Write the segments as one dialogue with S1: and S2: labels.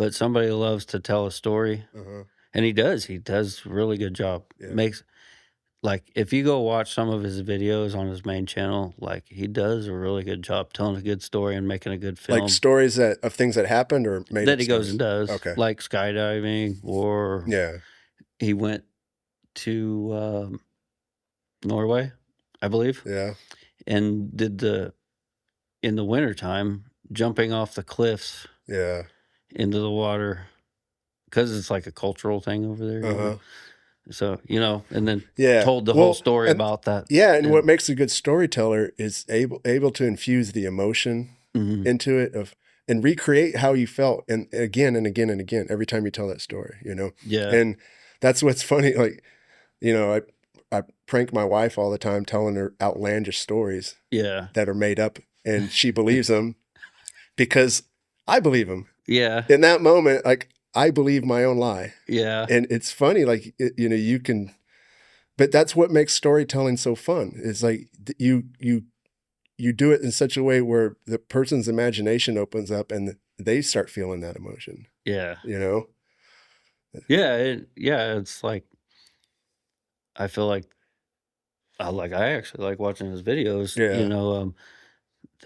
S1: but somebody who loves to tell a story,
S2: Uh-huh.
S1: and he does a really good job.
S2: Yeah.
S1: Makes like, if you go watch some of his videos on his main channel, like, he does a really good job telling a good story and making a good
S2: Like
S1: film
S2: stories of things that happened or made
S1: that
S2: up
S1: he goes and
S2: stories?
S1: does,
S2: Okay.
S1: like skydiving, or
S2: Yeah.
S1: he went to, Norway, I believe,
S2: Yeah.
S1: and did in the wintertime, jumping off the cliffs
S2: Yeah.
S1: into the water because it's like a cultural thing over there, you know?
S2: Uh-huh.
S1: So, and then
S2: Yeah.
S1: told the whole
S2: Well,
S1: story
S2: and
S1: about that,
S2: yeah, and what
S1: and
S2: makes a good storyteller is able to infuse the emotion
S1: mhm,
S2: into it and recreate how you felt and again and again and again every time you tell that story, you know?
S1: yeah,
S2: And that's what's funny. Like, I prank my wife all the time telling her outlandish stories
S1: yeah,
S2: that are made up, and she believes them because I believe them.
S1: yeah,
S2: In that moment, like I believe my own lie.
S1: yeah,
S2: And it's funny, like, you can, but that's what makes storytelling so fun. Is like you do it in such a way where the person's imagination opens up and they start feeling that emotion,
S1: yeah,
S2: you know?
S1: yeah, it's like, I feel I actually like watching his videos,
S2: Yeah.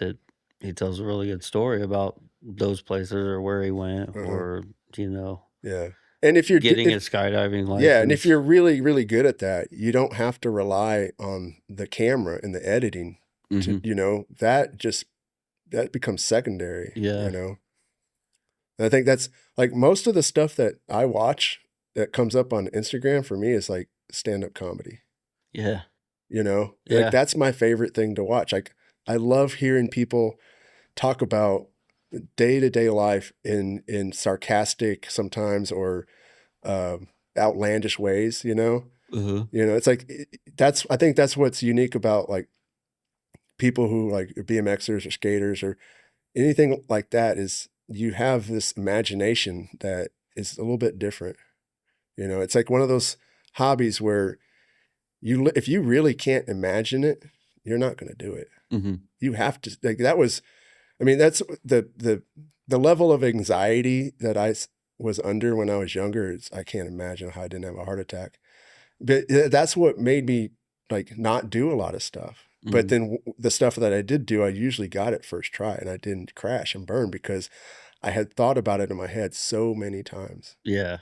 S1: that he tells a really good story about those places or where he went,
S2: Uh-huh.
S1: or, you know,
S2: Yeah. And if you're,
S1: getting
S2: if,
S1: his skydiving
S2: yeah, and if you're
S1: license.
S2: really, really good at that, you don't have to rely on the camera and the editing to,
S1: Mhm.
S2: that becomes secondary,
S1: Yeah,
S2: And I think that's like most of the stuff that I watch that comes up on Instagram for me is like stand-up comedy,
S1: yeah,
S2: Like
S1: yeah,
S2: that's my favorite thing to watch. Like I love hearing people talk about day-to-day life in sarcastic sometimes or outlandish ways,
S1: uh-huh,
S2: It's like I think that's what's unique about like people who like are BMXers or skaters or anything like that is you have this imagination that is a little bit different. It's like one of those hobbies where if you really can't imagine it, you're not going to do it.
S1: mhm,
S2: You have to like that was I mean that's the level of anxiety that was under when I was younger is I can't imagine how I didn't have a heart attack. But that's what made me like not do a lot of stuff. But
S1: mhm,
S2: then the stuff that I did do, I usually got it first try and I didn't crash and burn because I had thought about it in my head so many times.
S1: yeah.